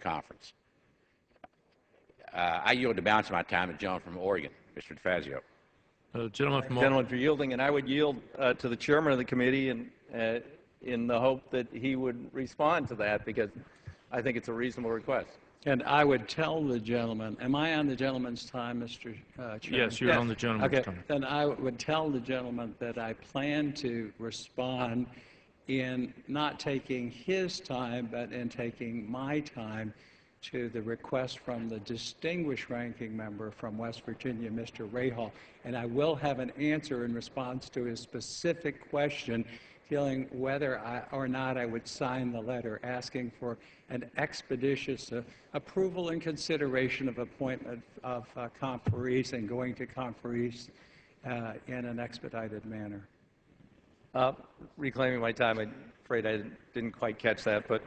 conference. I yield the balance of my time to the gentleman from Oregon, Mr. DeFazio. Gentleman from Gentleman for yielding, and I would yield to the chairman of the committee in the hope that he would respond to that, because I think it's a reasonable request. And I would tell the gentleman, am I on the gentleman's time, Mr. Chairman? Yes, you're on the gentleman's time. Then I would tell the gentleman that I plan to respond in not taking his time, but in taking my time to the request from the distinguished ranking member from West Virginia, Mr. Rahal. And I will have an answer in response to his specific question dealing whether or not I would sign the letter asking for an expeditious approval and consideration of appointment of conferees and going to conferees in an expedited manner. Reclaiming my time, I'm afraid I didn't quite catch that, but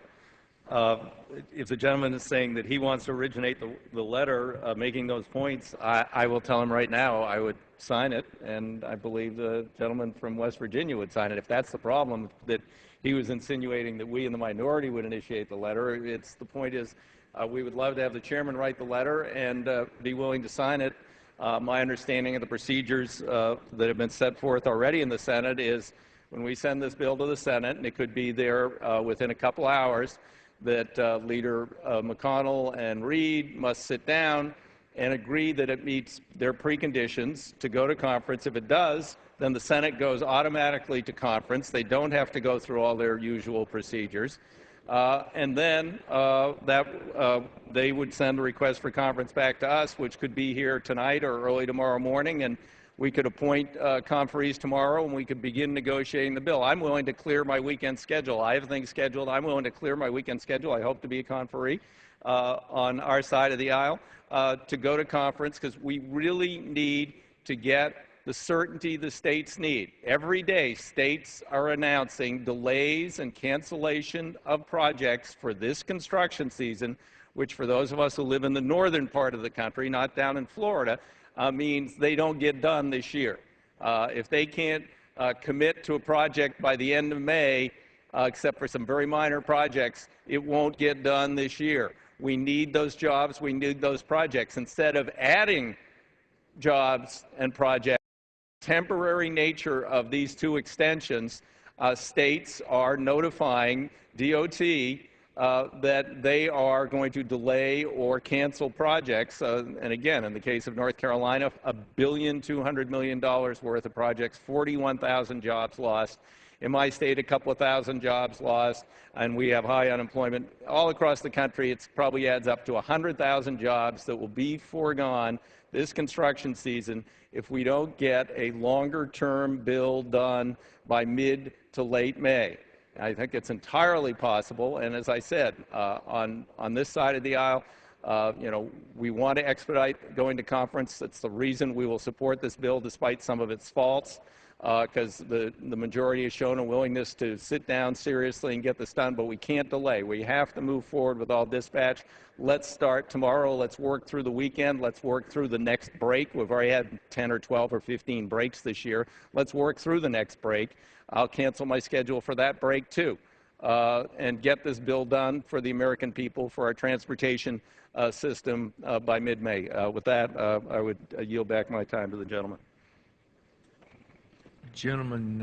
if the gentleman is saying that he wants to originate the letter making those points, I will tell him right now I would sign it, and I believe the gentleman from West Virginia would sign it. If that's the problem, that he was insinuating that we in the minority would initiate the letter, the point is we would love to have the chairman write the letter and be willing to sign it. My understanding of the procedures that have been set forth already in the Senate is when we send this bill to the Senate, and it could be there within a couple hours, that Leader McConnell and Reid must sit down and agree that it meets their preconditions to go to conference. If it does, then the Senate goes automatically to conference. They don't have to go through all their usual procedures. And then they would send a request for conference back to us, which could be here tonight or early tomorrow morning, and we could appoint conferees tomorrow, and we could begin negotiating the bill. I'm willing to clear my weekend schedule. I have things scheduled. I'm willing to clear my weekend schedule. I hope to be a conferee on our side of the aisle to go to conference, because we really need to get the certainty the states need. Every day, states are announcing delays and cancellation of projects for this construction season, which for those of us who live in the northern part of the country, not down in Florida, means they don't get done this year. If they can't commit to a project by the end of May, except for some very minor projects, it won't get done this year. We need those jobs. We need those projects. Instead of adding jobs and projects, the temporary nature of these two extensions, states are notifying DOT that they are going to delay or cancel projects. And again, in the case of North Carolina, $1.2 billion worth of projects, 41,000 jobs lost. In my state, a couple of thousand jobs lost, and we have high unemployment. All across the country, it probably adds up to 100,000 jobs that will be foregone this construction season if we don't get a longer-term bill done by mid to late May. I think it's entirely possible, and as I said, on this side of the aisle, we want to expedite going to conference. That's the reason we will support this bill despite some of its faults, because the majority has shown a willingness to sit down seriously and get this done, but we can't delay. We have to move forward with all dispatch. Let's start tomorrow. Let's work through the weekend. Let's work through the next break. We've already had 10 or 12 or 15 breaks this year. Let's work through the next break. I'll cancel my schedule for that break too, and get this bill done for the American people, for our transportation system by mid-May. With that, I would yield back my time to the gentleman. Gentleman.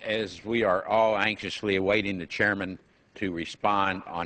As we are all anxiously awaiting the chairman to respond on